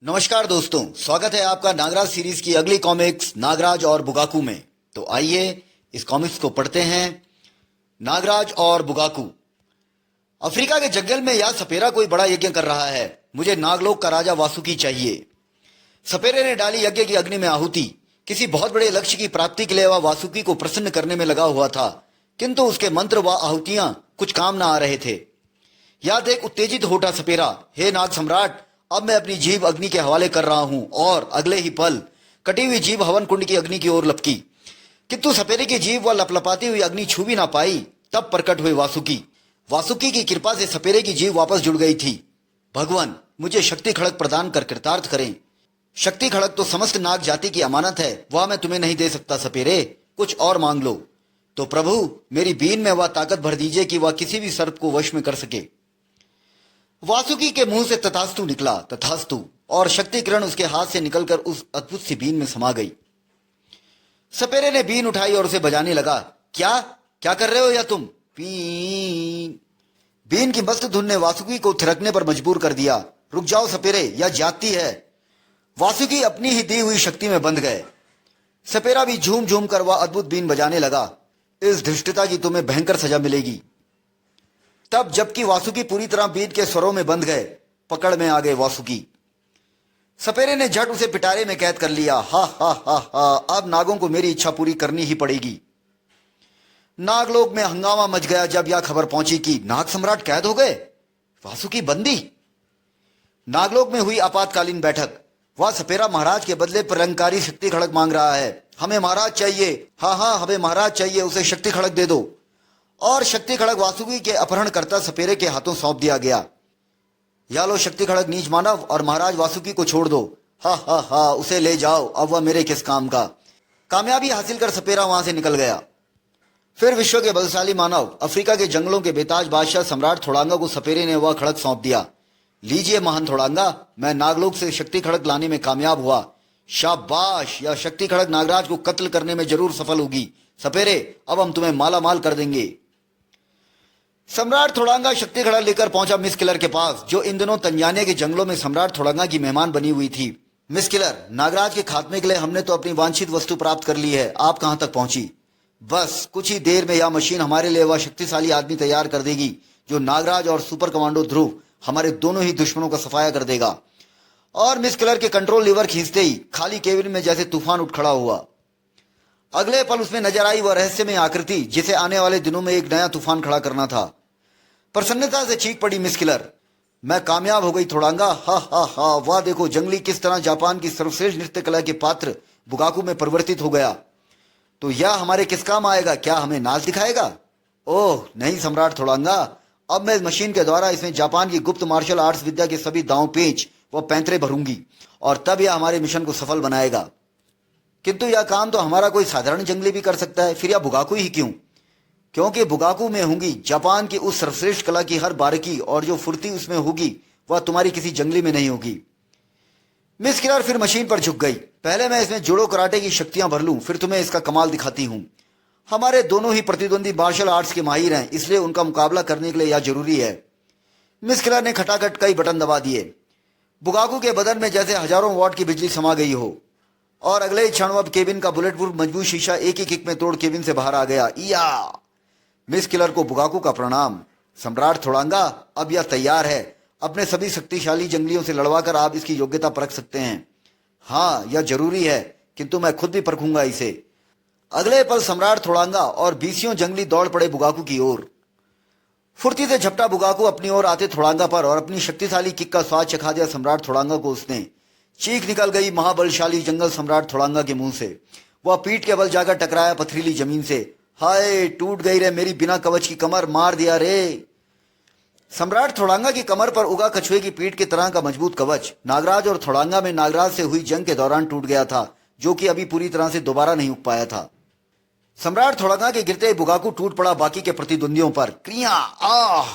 नमस्कार दोस्तों, स्वागत है आपका नागराज सीरीज की अगली कॉमिक्स नागराज और बुगाकू में। तो आइए इस कॉमिक्स को पढ़ते हैं। नागराज और बुगाकू। अफ्रीका के जंगल में यह सपेरा कोई बड़ा यज्ञ कर रहा है। मुझे नागलोक का राजा वासुकी चाहिए। सपेरे ने डाली यज्ञ की अग्नि में आहुति। किसी बहुत बड़े लक्ष्य की प्राप्ति के लिए वह वासुकी को प्रसन्न करने में लगा हुआ था, किंतु उसके मंत्र व आहुतियां कुछ काम न आ रहे थे। यह देख उत्तेजित हो उठा सपेरा, हे नाग सम्राट, अब मैं अपनी जीभ अग्नि के हवाले कर रहा हूं। और अगले ही पल कटी हुई जीभ हवन कुंड की अग्नि की ओर लपकी, किंतु सपेरे की जीभ व लपलपाती हुई अग्नि छू भी ना पाई। तब प्रकट हुए वासुकी। वासुकी की कृपा से सपेरे की जीभ वापस जुड़ गई थी। भगवान, मुझे शक्ति खड़ग प्रदान कर कृतार्थ करें। शक्ति खड़ग तो समस्त नाग जाति की अमानत है, वह मैं तुम्हें नहीं दे सकता सपेरे, कुछ और मांग लो। तो प्रभु, मेरी बीन में वह ताकत भर दीजिए कि वह किसी भी सर्प को वश में कर सके। वासुकी के मुंह से तथास्तु निकला, तथास्तु, और शक्ति किरण उसके हाथ से निकलकर उस अद्भुत सी बीन में समा गई। सपेरे ने बीन उठाई और उसे बजाने लगा। क्या क्या कर रहे हो या तुम? बीन बीन की मस्त धुन ने वासुकी को थिरकने पर मजबूर कर दिया। रुक जाओ सपेरे, यह जाती है। वासुकी अपनी ही दी हुई शक्ति में बंध गए। सपेरा भी झूम झूम कर वह अद्भुत बीन बजाने लगा। इस धृष्टता की तुम्हें भयंकर सजा मिलेगी। तब जबकि वासुकी पूरी तरह बीन के स्वरों में बंध गए, पकड़ में आ गए वासुकी। सपेरे ने झट उसे पिटारे में कैद कर लिया। हा हा हा हा, अब नागों को मेरी इच्छा पूरी करनी ही पड़ेगी। नागलोक में हंगामा मच गया जब यह खबर पहुंची कि नाग सम्राट कैद हो गए, वासुकी बंदी। नागलोक में हुई आपातकालीन बैठक। वह सपेरा महाराज के बदले प्रलंकारी शक्ति खड़ग मांग रहा है। हमें महाराज चाहिए, हाँ हाँ हमें महाराज चाहिए, उसे शक्ति खड़ग दे दो। और शक्ति खड़ग वासुकी के अपहरणकर्ता सपेरे के हाथों सौंप दिया गया। या लो शक्ति खड़ग नीच मानव, और महाराज वासुकी को छोड़ दो। हा हा हा, उसे ले जाओ, अब वह मेरे किस काम का। कामयाबी हासिल कर सपेरा वहां से निकल गया। फिर विश्व के बलशाली मानव, अफ्रीका के जंगलों के बेताज बादशाह सम्राट थोड़ांगा को सपेरे ने वह खड़ग सौंप दिया। लीजिए महान थोड़ांगा, मैं नागलोक से शक्ति खड़ग लाने में कामयाब हुआ। शाबाश, यह शक्ति खड़ग नागराज को कत्ल करने में जरूर सफल होगी। सपेरे, अब हम तुम्हें माला माल कर देंगे। सम्राट थोड़ांगा शक्ति खड़ग लेकर पहुंचा मिस किलर के पास, जो इन दिनों तंजानिया के जंगलों में सम्राट थोड़ांगा की मेहमान बनी हुई थी। मिस किलर, नागराज के खात्मे के लिए हमने तो अपनी वांछित वस्तु प्राप्त कर ली है। आप कहां तक पहुंची? बस कुछ ही देर में यह मशीन हमारे लिए वह शक्तिशाली आदमी तैयार कर देगी जो नागराज और सुपर कमांडो ध्रुव, हमारे दोनों ही दुश्मनों का सफाया कर देगा। और मिस किलर के कंट्रोल लीवर खींचते ही खाली केबिन में जैसे तूफान उठ खड़ा हुआ। अगले पल उसमें नजर आई वह रहस्यमय आकृति जिसे आने वाले दिनों में एक नया तूफान खड़ा करना था। प्रसन्नता से चीख पड़ी मिस किलर, मैं कामयाब हो गई थोड़ांगा। हा हा हा, वाह देखो जंगली किस तरह जापान की सर्वश्रेष्ठ नृत्य कला के पात्र बुगाकू में परिवर्तित हो गया। तो यह हमारे किस काम आएगा? क्या हमें नाच दिखाएगा? ओह नहीं सम्राट थोड़ांगा, अब मैं इस मशीन के द्वारा इसमें जापान की गुप्त मार्शल आर्ट्स विद्या के सभी दांव पेच व पैंतरे भरूंगी, और तब यह हमारे मिशन को सफल बनाएगा। किंतु यह काम तो हमारा कोई साधारण जंगली भी कर सकता है, फिर यह बुगाकू ही क्यों? क्योंकि बुगाकू में होंगी जापान की उस सर्वश्रेष्ठ कला की हर बारीकी, और जो फुर्ती उसमें होगी वह तुम्हारी किसी जंगली में नहीं होगी। मिस किलर फिर मशीन पर झुक गई। पहले मैं इसमें जुडो कराटे की शक्तियां भर लूं, फिर तुम्हें इसका कमाल दिखाती हूं। हमारे दोनों ही प्रतिद्वंदी मार्शल आर्ट्स के माहिर हैं, इसलिए उनका मुकाबला करने के लिए यह जरूरी है। मिस किलर ने खटाखट कई बटन दबा दिए। बुगाकू के बदन में जैसे हजारों वॉट की बिजली समा गई हो, और अगले ही क्षण अब केबिन का बुलेट प्रूफ मजबूत शीशा एक ही किक में तोड़ केबिन से बाहर आ गया। या मिस किलर को बुगाकू का प्रणाम। सम्राट थोड़ांगा, अब यह तैयार है। अपने सभी शक्तिशाली जंगलियों से लड़वाकर आप इसकी योग्यता परख सकते हैं। हाँ यह जरूरी है, किंतु मैं खुद भी परखूंगा इसे। अगले पल सम्राट थोड़ांगा और बीसियों जंगली दौड़ पड़े बुगाकू की ओर। फुर्ती से झपटा बुगाकू अपनी ओर आते थोड़ांगा पर, और अपनी शक्तिशाली किक का स्वाद चखा दिया सम्राट थोड़ांगा को उसने। चीख निकल गई महाबलशाली जंगल सम्राट थोड़ांगा के मुंह से। वह पीठ के बल जाकर टकराया पथरीली जमीन से। हाय, टूट गई रे मेरी बिना कवच की कमर, मार दिया रे। सम्राट थोड़ांगा की कमर पर उगा कछुए की पीठ की तरह का मजबूत कवच नागराज और थोड़ांगा में नागराज से हुई जंग के दौरान टूट गया था, जो कि अभी पूरी तरह से दोबारा नहीं उग पाया था। सम्राट थोड़ांगा के गिरते बुगाकू टूट पड़ा बाकी के प्रतिद्वंदियों पर। क्रिया आह!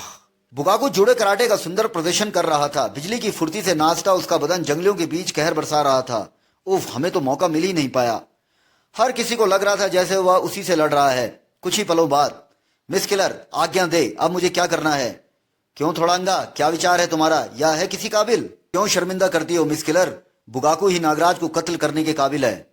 बुगाकू जुड़े कराटे का सुंदर प्रदर्शन कर रहा था। बिजली की फुर्ती से नाचता उसका बदन जंगलियों के बीच कहर बरसा रहा था। उफ, हमें तो मौका मिल ही नहीं पाया। हर किसी को लग रहा था जैसे वह उसी से लड़ रहा है। कुछ ही पलों बाद, मिस किलर आज्ञा दे, अब मुझे क्या करना है? क्यों थोड़ांगा, क्या विचार है तुम्हारा, या है किसी काबिल? क्यों शर्मिंदा करती हो मिस किलर? बुगाकू ही नागराज को कत्ल करने के काबिल है।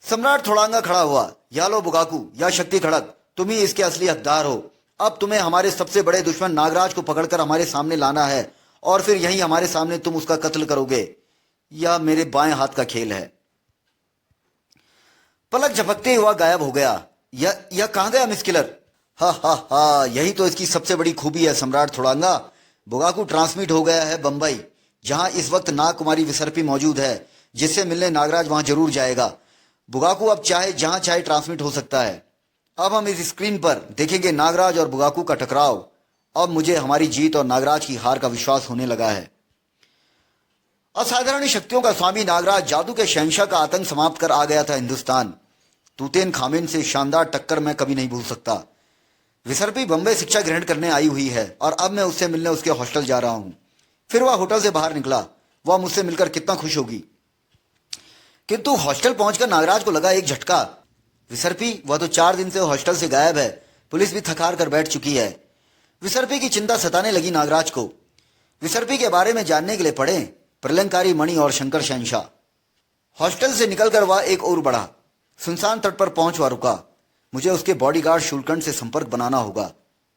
सम्राट थोड़ांगा खड़ा हुआ। या लो बुगाकू, या शक्ति खड़क, तुम ही इसके असली हकदार हो। अब तुम्हें हमारे सबसे बड़े दुश्मन नागराज को पकड़कर हमारे सामने लाना है और फिर यहीं हमारे सामने तुम उसका कत्ल करोगे। यह मेरे बाएं हाथ का खेल है। पलक झपकते हुआ गायब हो गया। यह कहां गया मिस किलर? हा हा हा, यही तो इसकी सबसे बड़ी खूबी है सम्राट थोड़ांगा। बुगाकू ट्रांसमिट हो गया है बंबई, जहां इस वक्त नाग कुमारी विसर्पी मौजूद है, जिससे मिलने नागराज वहां जरूर जाएगा। बुगाकू अब चाहे जहां चाहे ट्रांसमिट हो सकता है। अब हम इस स्क्रीन पर देखेंगे नागराज और बुगाकू का टकराव। अब मुझे हमारी जीत और नागराज की हार का विश्वास होने लगा है। असाधारण शक्तियों का स्वामी नागराज जादू के शहंशाह का आतंक समाप्त कर आ गया था हिंदुस्तान। तूतेन खामेन से शानदार टक्कर मैं कभी नहीं भूल सकता। विसर्पी बम्बई शिक्षा ग्रहण करने आई हुई है और अब मैं उससे मिलने उसके हॉस्टल जा रहा हूं। फिर वह होटल से बाहर निकला। वह मुझसे मिलकर कितना खुश होगी। किंतु हॉस्टल पहुंचकर नागराज को लगा एक झटका। विसर्पी, वह तो 4 दिन से हॉस्टल से गायब है। पुलिस भी थकार कर बैठ चुकी है। विसर्पी की चिंता सताने लगी नागराज को। विसर्पी के बारे में जानने के लिए पढ़े प्रलंकारी मणि और शंकर शहंशाह। हॉस्टल से निकलकर वह एक और बढ़ा। सुनसान तट पर पहुंच वह रुका। मुझे उसके बॉडीगार्ड शूलकंठ से संपर्क बनाना होगा।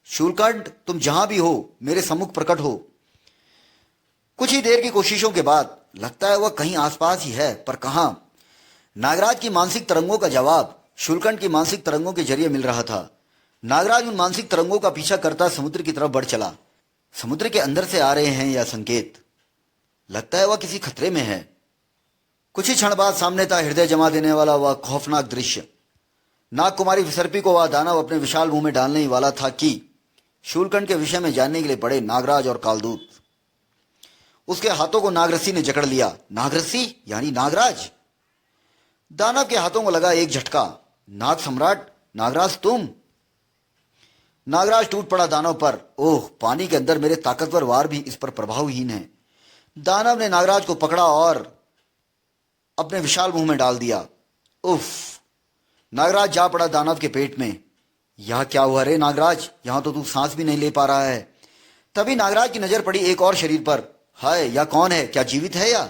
शूलकंठ, तुम जहां भी हो मेरे सम्मुख प्रकट हो। कुछ ही देर की कोशिशों के बाद लगता है वह कहीं आसपास ही है, पर कहां? नागराज की मानसिक तरंगों का जवाब शूलकंठ की मानसिक तरंगों के जरिए मिल रहा था। नागराज उन मानसिक तरंगों का पीछा करता समुद्र की तरफ बढ़ चला। समुद्र के अंदर से आ रहे हैं या संकेत? लगता है वह किसी खतरे में है। कुछ ही क्षण बाद सामने था हृदय जमा देने वाला वह खौफनाक दृश्य। नाग कुमारी विसर्पी को वह दानव अपने विशाल मुंह में डालने ही वाला था कि शूलकंठ के विषय में जानने के लिए पड़े नागराज और कालदूत। उसके हाथों को नागरसी ने जकड़ लिया। नागरसी यानी नागराज। दानव के हाथों को लगा एक झटका। नाग सम्राट, नागराज तुम? नागराज टूट पड़ा दानव पर। ओह, पानी के अंदर मेरे ताकतवर वार भी इस पर प्रभावहीन है। दानव ने नागराज को पकड़ा और अपने विशाल मुंह में डाल दिया। उफ! नागराज जा पड़ा दानव के पेट में। यह क्या हुआ रे नागराज? यहां तो तू सांस भी नहीं ले पा रहा है। तभी नागराज की नजर पड़ी एक और शरीर पर। हाय, यह कौन है? क्या जीवित है या?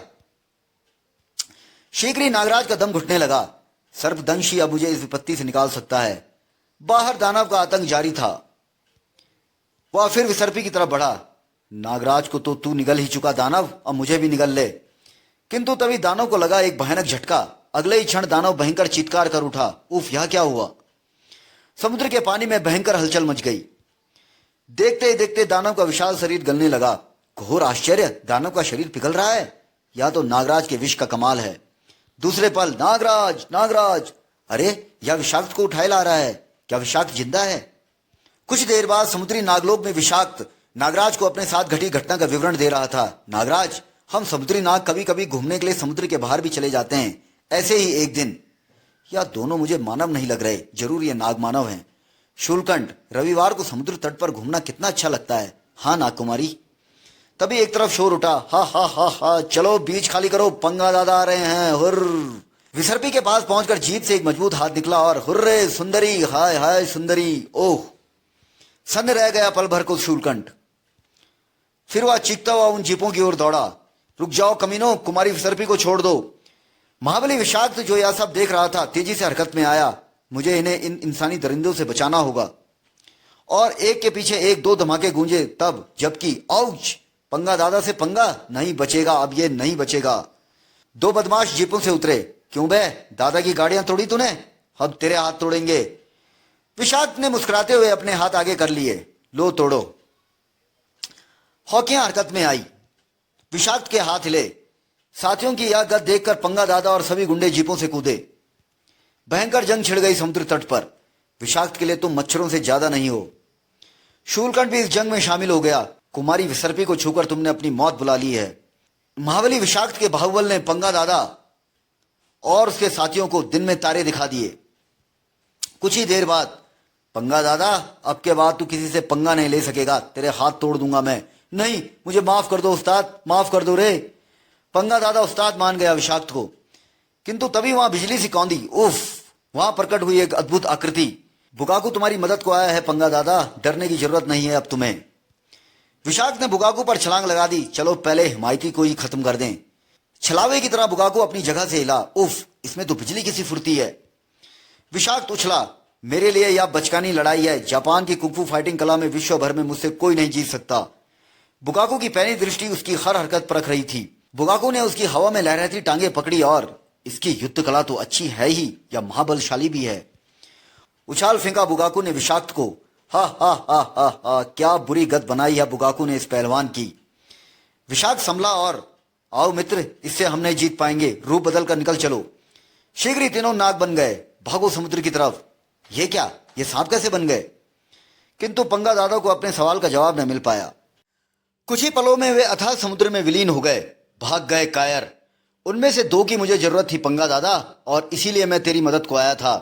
शीघ्र ही नागराज का दम घुटने लगा। सर्पदंशी अब मुझे इस विपत्ति से निकाल सकता है। बाहर दानव का आतंक जारी था। वह फिर विसर्पी की तरफ बढ़ा। नागराज को तो तू निगल ही चुका दानव, अब मुझे भी निगल ले। किंतु तभी दानव को लगा एक भयानक झटका। अगले ही क्षण दानव भयंकर चित्कार कर उठा। उफ, यह क्या हुआ? समुद्र के पानी में भयंकर हलचल मच गई। देखते ही देखते दानव का विशाल शरीर गलने लगा। घोर आश्चर्य, दानव का शरीर पिघल रहा है। या तो नागराज के विष का कमाल है। दूसरे पल नागराज, नागराज! अरे, यह विषाक्त को उठाए ला रहा है। क्या विषाक्त जिंदा है? कुछ देर बाद समुद्री नागलोक में विषाक्त नागराज को अपने साथ घटी घटना का विवरण दे रहा था। नागराज, हम समुद्री नाग कभी कभी घूमने के लिए समुद्र के बाहर भी चले जाते हैं। ऐसे ही एक दिन। या दोनों मुझे मानव नहीं लग रहे, जरूर ये नाग मानव हैं। शूलकंठ, रविवार को समुद्र तट पर घूमना कितना अच्छा लगता है। हाँ नागकुमारी। तभी एक तरफ शोर उठा। हा हा हा हा, चलो बीच खाली करो, पंगा दादा आ रहे हैं। हुर्र! विसर्पी के पास पहुंचकर जीप से एक मजबूत हाथ निकला और हुर्रे सुंदरी, हाय हाय सुंदरी। ओह! सन्न रह गया पल भर को शूलकंठ। फिर वह चीखता हुआ उन जीपों की ओर दौड़ा। रुक जाओ कमीनों, कुमारी विसर्पी को छोड़ दो। महाबली विषाक्त जो यह सब देख रहा था तेजी से हरकत में आया। मुझे इन्हें इन इंसानी दरिंदों से बचाना होगा। और एक के पीछे एक दो धमाके गूंजे तब, जबकि औच! पंगा दादा से पंगा नहीं बचेगा, अब ये नहीं बचेगा। 2 बदमाश जीपों से उतरे। क्यों बे, दादा की गाड़ियां तोड़ी तूने? अब तेरे हाथ तोड़ेंगे। विषाक्त ने मुस्कुराते हुए अपने हाथ आगे कर लिए। लो तोड़ो। हॉकियां हरकत में आई। विषाक्त के हाथ हिले। साथियों की यह गत देखकर पंगा दादा और सभी गुंडे जीपों से कूदे। भयंकर जंग छिड़ गई समुद्र तट पर। विषाक्त के लिए तुम मच्छरों से ज्यादा नहीं हो। शूलकंठ भी इस जंग में शामिल हो गया। कुमारी विसर्पी को छूकर तुमने अपनी मौत बुला ली है। महाबली विषाक्त के बाहुबल ने पंगा दादा और उसके साथियों को दिन में तारे दिखा दिए। कुछ ही देर बाद, पंगा दादा, अब के बाद तू किसी से पंगा नहीं ले सकेगा, तेरे हाथ तोड़ दूंगा मैं। नहीं, मुझे माफ कर दो उस्ताद, माफ कर दो रे। पंगा दादा उस्ताद मान गया विषाक्त को। किंतु तभी वहां बिजली सी कौंधी। उफ! वहां प्रकट हुई एक अद्भुत आकृति। बुगाकू तुम्हारी मदद को आया है पंगा दादा, डरने की जरूरत नहीं है अब तुम्हें। विशाख ने बुगाकू पर छलांग लगा दी। चलो पहले हिमायती को ही खत्म कर दें। छलावे की तरह बुगाकू अपनी जगह से हिला। उफ, इसमें तो बिजली की सी फुर्ती है। विशाख उछला। मेरे लिए यह बचकानी लड़ाई है। जापान की कुंफू फाइटिंग कला में विश्व भर में मुझसे कोई नहीं जीत सकता। बुगाकू की पैनी दृष्टि उसकी हर हरकत परख रही थी। बुगाकू ने उसकी हवा में लहराती टांगे पकड़ी और इसकी युद्ध कला तो अच्छी है ही या महाबलशाली भी है। उछाल फेंका बुगाकू ने विषाक्त को। हा हा हा हा हा, क्या बुरी गत बनाई है बुगाकू ने इस पहलवान की। विषाक्त संभला और आओ मित्र, इससे हम नहीं जीत पाएंगे। रूप बदल कर निकल चलो। शीघ्र ही तीनों नाग बन गए। भागो समुद्र की तरफ। ये क्या, ये सांप कैसे बन गए? किंतु पंगा दादा को अपने सवाल का जवाब न मिल पाया। कुछ ही पलों में वे अथाह समुद्र में विलीन हो गए। भाग गए कायर। उनमें से दो की मुझे जरूरत थी पंगा दादा, और इसीलिए मैं तेरी मदद को आया था।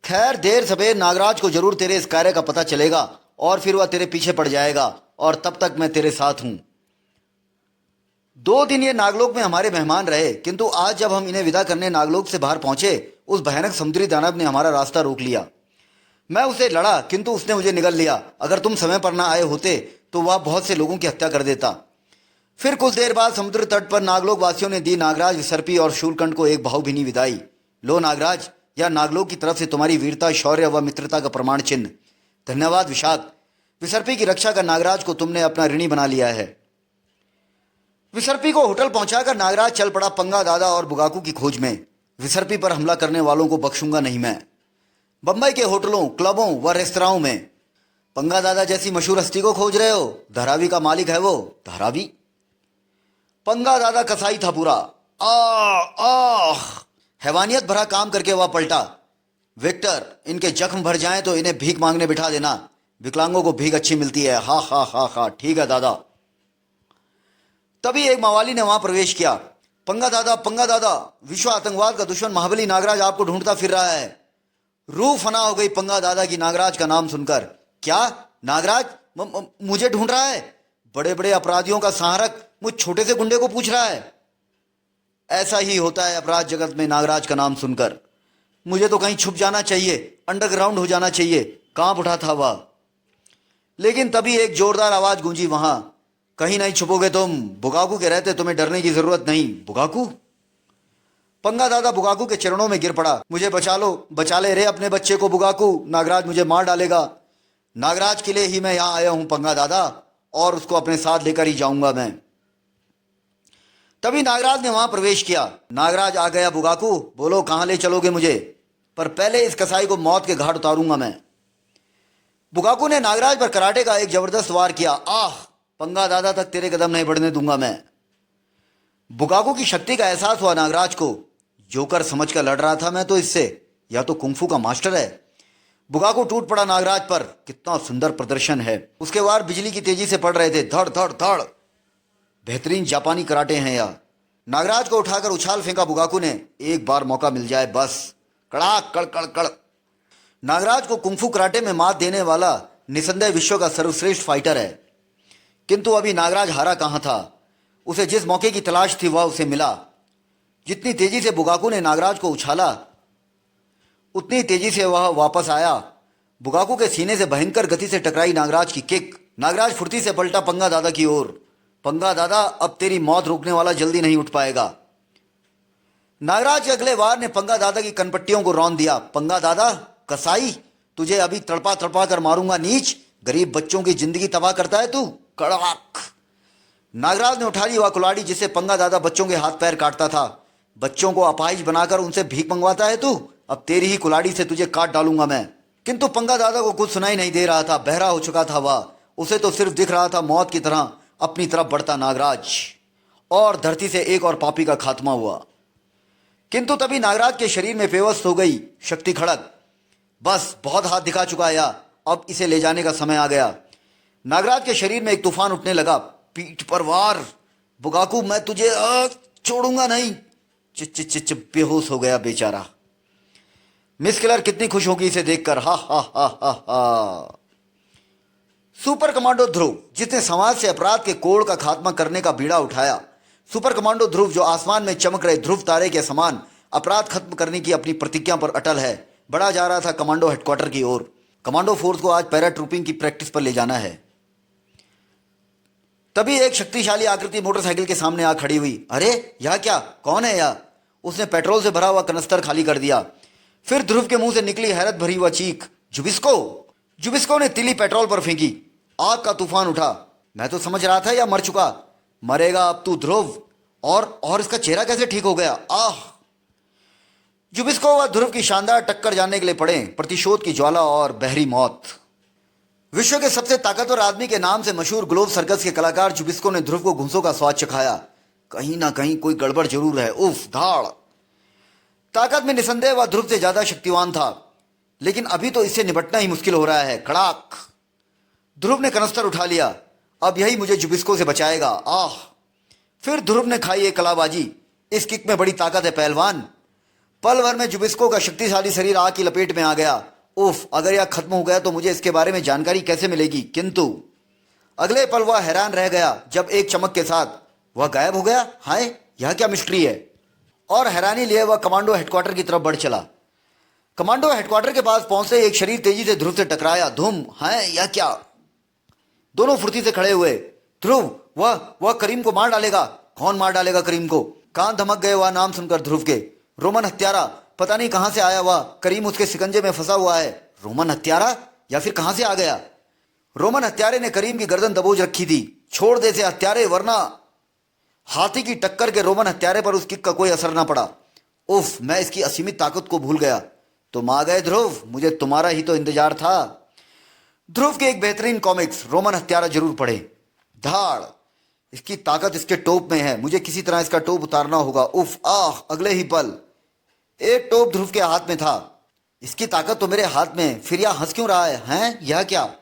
खैर, देर सवेर नागराज को जरूर तेरे इस कार्य का पता चलेगा और फिर वह तेरे पीछे पड़ जाएगा, और तब तक मैं तेरे साथ हूं। 2 दिन ये नागलोक में हमारे मेहमान रहे, किंतु आज जब हम इन्हें विदा करने नागलोक से बाहर पहुंचे, उस भयानक समुद्री दानव ने हमारा रास्ता रोक लिया। मैं उसे लड़ा, किंतु उसने मुझे निगल लिया। अगर तुम समय पर ना आए होते तो वह बहुत से लोगों की हत्या कर देता। फिर कुछ देर बाद समुद्र तट पर नागलोक वासियों ने दी नागराज, विसर्पी और शूलकंठ को एक भावभीनी विदाई। लो नागराज, यह नागलोक की तरफ से तुम्हारी वीरता, शौर्य व मित्रता का प्रमाण चिन्ह। धन्यवाद विशाख। विसर्पी की रक्षा कर नागराज को तुमने अपना ऋणी बना लिया है। विसर्पी को होटल पहुंचाकर नागराज चल पड़ा पंगा दादा और बुगाकू की खोज में। विसर्पी पर हमला करने वालों को बख्शूंगा नहीं मैं। बंबई के होटलों, क्लबों व रेस्तराओं में पंगा दादा जैसी मशहूर हस्ती को खोज रहे हो? धारावी का मालिक है वो। धारावी? पंगा दादा कसाई था पूरा। हैवानियत भरा काम करके वह पलटा। विक्टर, इनके जख्म भर जाएं तो इन्हें भीख मांगने बिठा देना। विकलांगों को भीख अच्छी मिलती है। हा हा हा हा, ठीक है दादा। तभी एक मवाली ने वहां प्रवेश किया। पंगा दादा, विश्व आतंकवाद का दुश्मन महाबली नागराज आपको ढूंढता फिर रहा है। रूह फना हो गई पंगा दादा की नागराज का नाम सुनकर। क्या नागराज मुझे ढूंढ रहा है? बड़े बड़े अपराधियों का सहारक मुझ छोटे से गुंडे को पूछ रहा है। ऐसा ही होता है अपराध जगत में नागराज का नाम सुनकर। मुझे तो कहीं छुप जाना चाहिए, अंडरग्राउंड हो जाना चाहिए। कांप उठा था वह। लेकिन तभी एक जोरदार आवाज गूंजी वहां। कहीं नहीं छुपोगे तुम। बुगाकू के रहते तुम्हें डरने की जरूरत नहीं। बुगाकू? पंगा दादा बुगाकू के चरणों में गिर पड़ा। मुझे बचा लो, बचा ले रे अपने बच्चे को बुगाकू। नागराज मुझे मार डालेगा। नागराज के लिए ही मैं यहां आया हूं पंगा दादा, और उसको अपने साथ लेकर ही जाऊंगा मैं। तभी नागराज ने वहां प्रवेश किया। नागराज आ गया। बुगाकू, बोलो कहां ले चलोगे मुझे? पर पहले इस कसाई को मौत के घाट उतारूंगा मैं। बुगाकू ने नागराज पर कराटे का एक जबरदस्त वार किया। आह, पंगा दादा तक तेरे कदम नहीं बढ़ने दूंगा मैं। बुगाकू की शक्ति का एहसास हुआ नागराज को। जोकर समझकर लड़ रहा था मैं तो इससे, या तो कुंफू का मास्टर है। बुगाकू टूट पड़ा नागराज पर। कितना सुंदर प्रदर्शन है। उसके वार बिजली की तेजी से पड़ रहे थे। धड़ धड़ धड़। बेहतरीन जापानी कराटे हैं यह। नागराज को उठाकर उछाल फेंका बुगाकू ने। एक बार मौका मिल जाए बस। कड़ाक कड़ कड़ कड़। नागराज को कुंफू कराटे में मात देने वाला निसंदेह विश्व का सर्वश्रेष्ठ फाइटर है। किंतु अभी नागराज हारा कहां था। उसे जिस मौके की तलाश थी वह उसे मिला। जितनी तेजी से बुगाकू ने नागराज को उछाला, उतनी तेजी से वह वापस आया। बुगाकू के सीने से भयंकर गति से टकराई नागराज की किक। नागराज फुर्ती से पलटा पंगा दादा की ओर। पंगा दादा, अब तेरी मौत रोकने वाला जल्दी नहीं उठ पाएगा। नागराज के अगले वार ने पंगा दादा की कनपट्टियों को रौंद दिया। पंगा दादा, कसाई, तुझे अभी तड़पा तड़पा कर मारूंगा नीच। गरीब बच्चों की जिंदगी तबाह करता है तू। कड़ाक। नागराज ने उठा ली वह कुलाड़ी जिससे पंगा दादा बच्चों के हाथ पैर काटता था। बच्चों को अपाहिज बनाकर उनसे भीख मंगवाता है तू। अब तेरी ही कुलाड़ी से तुझे काट डालूंगा मैं। किंतु पंगा दादा को कुछ सुनाई नहीं दे रहा था। बहरा हो चुका था वह। उसे तो सिर्फ दिख रहा था मौत की तरह अपनी तरफ बढ़ता नागराज, और धरती से एक और पापी का खात्मा हुआ। किंतु तभी नागराज के शरीर में बेवस हो गई शक्ति खड़क। बस, बहुत हाथ दिखा चुका है, अब इसे ले जाने का समय आ गया। नागराज के शरीर में एक तूफान उठने लगा। पीठ पर वार। बुगाकू, मैं तुझे छोड़ूंगा नहीं। चिच चिच चिच, बेहोश हो गया बेचारा। मिस किलर कितनी खुश होगी इसे देखकर। हा हा हा हा हा। सुपर कमांडो ध्रुव, जिसने समाज से अपराध के कोड़ का खात्मा करने का बीड़ा उठाया। सुपर कमांडो ध्रुव, जो आसमान में चमक रहे ध्रुव तारे के समान अपराध खत्म करने की अपनी प्रतिज्ञा पर अटल है, बढ़ा जा रहा था कमांडो हेडक्वार्टर की ओर। कमांडो फोर्स को आज पैराट्रूपिंग की प्रैक्टिस पर ले जाना है। तभी एक शक्तिशाली आकृति मोटरसाइकिल के सामने आ खड़ी हुई। अरे यह क्या, कौन है यह? उसने पेट्रोल से भरा हुआ कनस्तर खाली कर दिया। फिर ध्रुव के मुंह से निकली हैरत भरी हुआ चीख, जुबिस्को! जुबिस्को ने तीली पेट्रोल पर फेंकी। आग का तूफान उठा। मैं तो समझ रहा था यह मर चुका। मरेगा अब तू ध्रुव। और इसका चेहरा कैसे ठीक हो गया? आह! जुबिस्को व ध्रुव की शानदार टक्कर जानने के लिए पड़े प्रतिशोध की ज्वाला और बहरी मौत। विश्व के सबसे ताकतवर आदमी के नाम से मशहूर ग्लोब सर्कस के कलाकार जुबिस्को ने ध्रुव को घूंसों का स्वाद चखाया। कहीं ना कहीं कोई गड़बड़ जरूर है। उफ, धाड़! ताकत में निसंदेह वह ध्रुव से ज्यादा शक्तिवान था, लेकिन अभी तो इससे निपटना ही मुश्किल हो रहा है। कड़ाक! ध्रुव ने कनस्तर उठा लिया। अब यही मुझे जुबिस्को से बचाएगा। आह! फिर ध्रुव ने खाई एक कलाबाजी। इस किक में बड़ी ताकत है पहलवान। पल भर में जुबिस्को का शक्तिशाली शरीर आग की लपेट में आ गया। उफ, अगर यह खत्म हो गया तो मुझे इसके बारे में जानकारी कैसे मिलेगी? किंतु अगले पल वह हैरान रह गया जब एक चमक के साथ वह गायब हो गया। हाय, यह क्या मिस्ट्री है? और हैरानी लिए वह कमांडो हेडक्वार्टर की तरफ बढ़ चला। कमांडो हेडक्वार्टर के पास पहुंचते एक शरीर तेजी से ध्रुव से टकराया। धूम! हाय, यह क्या? दोनों फुर्ती से खड़े हुए। ध्रुव, वह करीम को मार डालेगा। कौन मार डालेगा करीम को? कान धमक गए वह नाम सुनकर ध्रुव के। रोमन हत्यारा! पता नहीं कहां से आया वह। करीम उसके शिकंजे में फंसा हुआ है। रोमन हत्यारा? या फिर कहां से आ गया? रोमन हत्यारे ने करीम की गर्दन दबोच रखी थी। छोड़ दे से हत्यारे, वरना। हाथी की टक्कर के रोमन हत्यारे पर उस किक का कोई असर न पड़ा। उफ, मैं इसकी असीमित ताकत को भूल गया। तुम आ गए ध्रुव, मुझे तुम्हारा ही तो इंतजार था। ध्रुव के एक बेहतरीन कॉमिक्स रोमन हत्यारा जरूर पढ़े। धाड़! इसकी ताकत इसके टोप में है। मुझे किसी तरह इसका टोप उतारना होगा। उफ, आह! अगले ही पल एक टोप ध्रुव के हाथ में था। इसकी ताकत तो मेरे हाथ में, फिर यह हंस क्यों रहा है? हैं, यह क्या?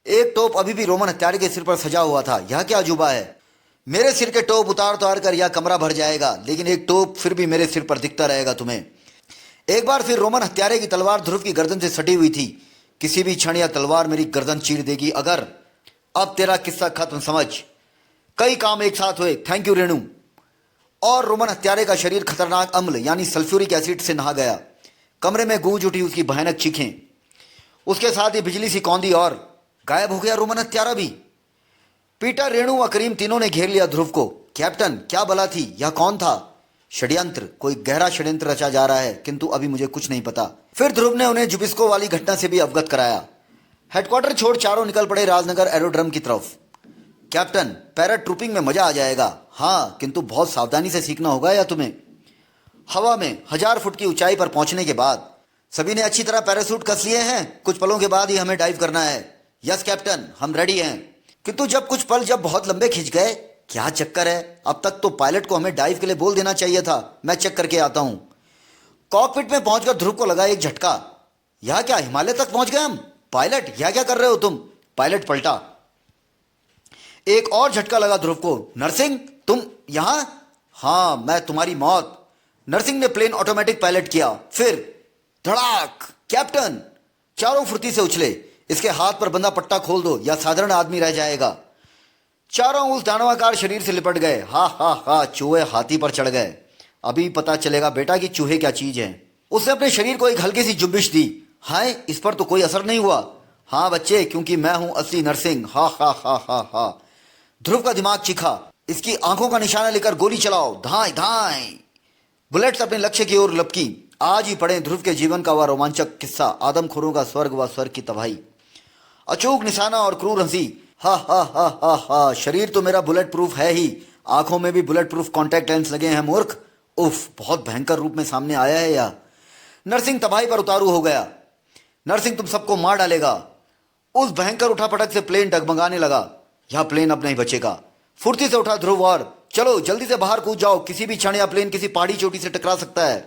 एक टोप अभी भी रोमन हत्यारे के सिर पर सजा हुआ था। यह क्या अजूबा है? मेरे सिर के टोप उतार कर यह कमरा भर जाएगा, लेकिन एक टोप फिर भी मेरे सिर पर दिखता रहेगा तुम्हें। एक बार फिर रोमन हत्यारे की तलवार ध्रुव की गर्दन से सटी हुई थी। किसी भी क्षण यह तलवार मेरी गर्दन चीर देगी। अगर अब तेरा किस्सा खत्म समझ। कई काम एक साथ हुए। Thank you Renu. और रोमन हत्यारे का शरीर खतरनाक अम्ल यानी सल्फ्यूरिक एसिड से नहा गया। कमरे में गूंज उठी उसकी भयानक चीखें। उसके साथ ही बिजली सी कौंधी और गायब हो गया रोमन हत्यारा भी। पीटर, रेणु व करीम तीनों ने घेर लिया ध्रुव को। कैप्टन, क्या बला थी? यह कौन था? षड्यंत्र, कोई गहरा षड्यंत्र रचा जा रहा है, किंतु अभी मुझे कुछ नहीं पता। फिर ध्रुव ने उन्हें जुबिस्को वाली घटना से भी अवगत कराया। हेडक्वार्टर छोड़ चारों निकल पड़े राजनगर एरोड्रम की तरफ। कैप्टन, पैराट्रूपिंग में मजा आ जाएगा। हाँ, किंतु बहुत सावधानी से सीखना होगा या तुम्हें। हवा में 1000 फुट की ऊंचाई पर पहुंचने के बाद सभी ने अच्छी तरह पैरासूट कस लिए हैं। कुछ पलों के बाद ही हमें डाइव करना है। यस कैप्टन, हम रेडी हैं। किंतु जब कुछ पल बहुत लंबे खिंच गए। क्या चक्कर है? अब तक तो पायलट को हमें डाइव के लिए बोल देना चाहिए था। मैं चेक करके आता हूं। कॉकपिट में पहुंचकर ध्रुव को लगा एक झटका। यह क्या, हिमालय तक पहुंच गए हम? पायलट, यह क्या कर रहे हो तुम? पायलट पलटा। एक और झटका लगा ध्रुव को। नरसिंह, तुम यहां? हां, मैं तुम्हारी मौत। नरसिंह ने प्लेन ऑटोमेटिक पायलट किया। फिर धड़ाक! कैप्टन! चारों फुर्ती से उछले। इसके हाथ पर बंधा पट्टा खोल दो या साधारण आदमी रह जाएगा। चारों उस दानवाकार शरीर से लिपट गए। हा हा हा, चूहे हाथी पर चढ़ गए। अभी पता चलेगा बेटा कि चूहे क्या चीज है। उसने अपने शरीर को एक हल्की सी जुम्बिश दी। हाय, इस पर तो कोई असर नहीं हुआ। हाँ बच्चे, क्योंकि मैं हूं असली नरसिंह। हा हा हा हा हा। ध्रुव का दिमाग चीखा। इसकी आंखों का निशाना लेकर गोली चलाओ। धाए धाए। बुलेट्स अपने लक्ष्य की ओर लपकी। आज ही पढ़ें ध्रुव के जीवन का वह रोमांचक किस्सा, आदमखोरों का स्वर्ग व स्वर्ग की तबाही। अचूक निशाना और क्रूर हंसी। हा हा हा हा हा। शरीर तो मेरा बुलेट प्रूफ है ही, आंखों में भी बुलेट प्रूफ कॉन्टैक्ट लेंस लगे हैं मूर्ख। उफ, बहुत भयंकर रूप में सामने आया है यह। नरसिंह तबाही पर उतारू हो गया। नरसिंह तुम सबको मार डालेगा। उस भयंकर उठापटक से प्लेन डगमगाने लगा। यह प्लेन अब नहीं बचेगा। फुर्ती से उठा ध्रुव और चलो जल्दी से बाहर कूद जाओ। किसी भी क्षण यह प्लेन किसी पहाड़ी चोटी से टकरा सकता है।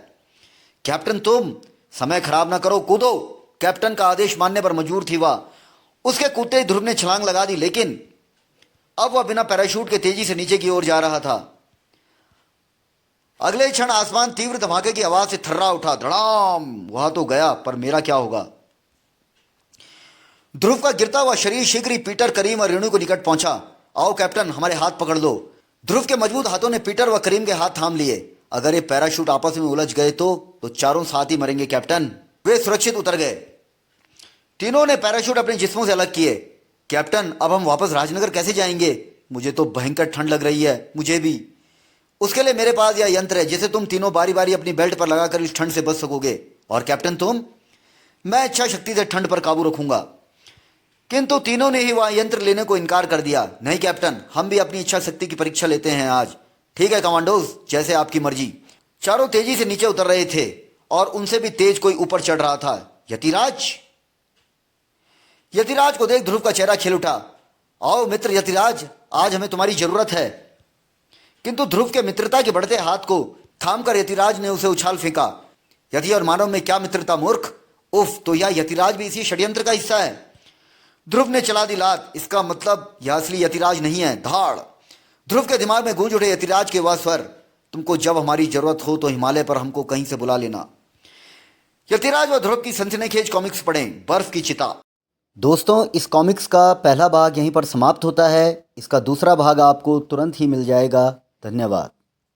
कैप्टन, तुम समय खराब ना करो, कूदो। कैप्टन का आदेश मानने पर मजबूर थी वह। उसके कूदते ही ध्रुव ने छलांग लगा दी, लेकिन अब वह बिना पैराशूट के तेजी से नीचे की ओर जा रहा था। अगले ही क्षण आसमान तीव्र धमाके की आवाज से थर्रा उठा। धड़ाम! वह तो गया, पर मेरा क्या होगा? ध्रुव का गिरता हुआ शरीर शीघ्र ही पीटर, करीम और रेणु को निकट पहुंचा। आओ कैप्टन, हमारे हाथ पकड़ लो। ध्रुव के मजबूत हाथों ने पीटर व करीम के हाथ थाम लिए। अगर ये पैराशूट आपस में उलझ गए तो चारों साथ ही मरेंगे कैप्टन। वे सुरक्षित उतर गए। तीनों ने पैराशूट अपने जिस्मों से अलग किए। कैप्टन, अब हम वापस राजनगर कैसे जाएंगे? मुझे तो भयंकर ठंड लग रही है। मुझे भी। उसके लिए मेरे पास यह यंत्र है जिसे तुम तीनों बारी बारी अपनी बेल्ट पर लगाकर इस ठंड से बच सकोगे। और कैप्टन तुम? मैं इच्छा शक्ति से ठंड पर काबू रखूंगा। किंतु तीनों ने ही वह यंत्र लेने को इनकार कर दिया। नहीं कैप्टन, हम भी अपनी इच्छा शक्ति की परीक्षा लेते हैं आज। ठीक है कमांडोज, जैसे आपकी मर्जी। चारों तेजी से नीचे उतर रहे थे और उनसे भी तेज कोई ऊपर चढ़ रहा था। यतिराज! यतिराज को देख ध्रुव का चेहरा खिल उठा। आओ मित्र यतिराज, आज हमें तुम्हारी जरूरत है। किंतु ध्रुव के मित्रता के बढ़ते हाथ को थामकर यतिराज ने उसे उछाल फेंका। यति और मानव में क्या मित्रता मूर्ख! उफ, तो यह यतिराज भी इसी षड्यंत्र का हिस्सा है। ध्रुव ने चला दी लात। इसका मतलब यह असली यतिराज नहीं है। धाड़! ध्रुव के दिमाग में गूंज उठे यतिराज के वह स्वर। तुमको जब हमारी जरूरत हो तो हिमालय पर हमको कहीं से बुला लेना। यतिराज व ध्रुव की सनसनीखेज कॉमिक्स पढ़ें, बर्फ की चिता। दोस्तों, इस कॉमिक्स का पहला भाग यहीं पर समाप्त होता है। इसका दूसरा भाग आपको तुरंत ही मिल जाएगा। धन्यवाद।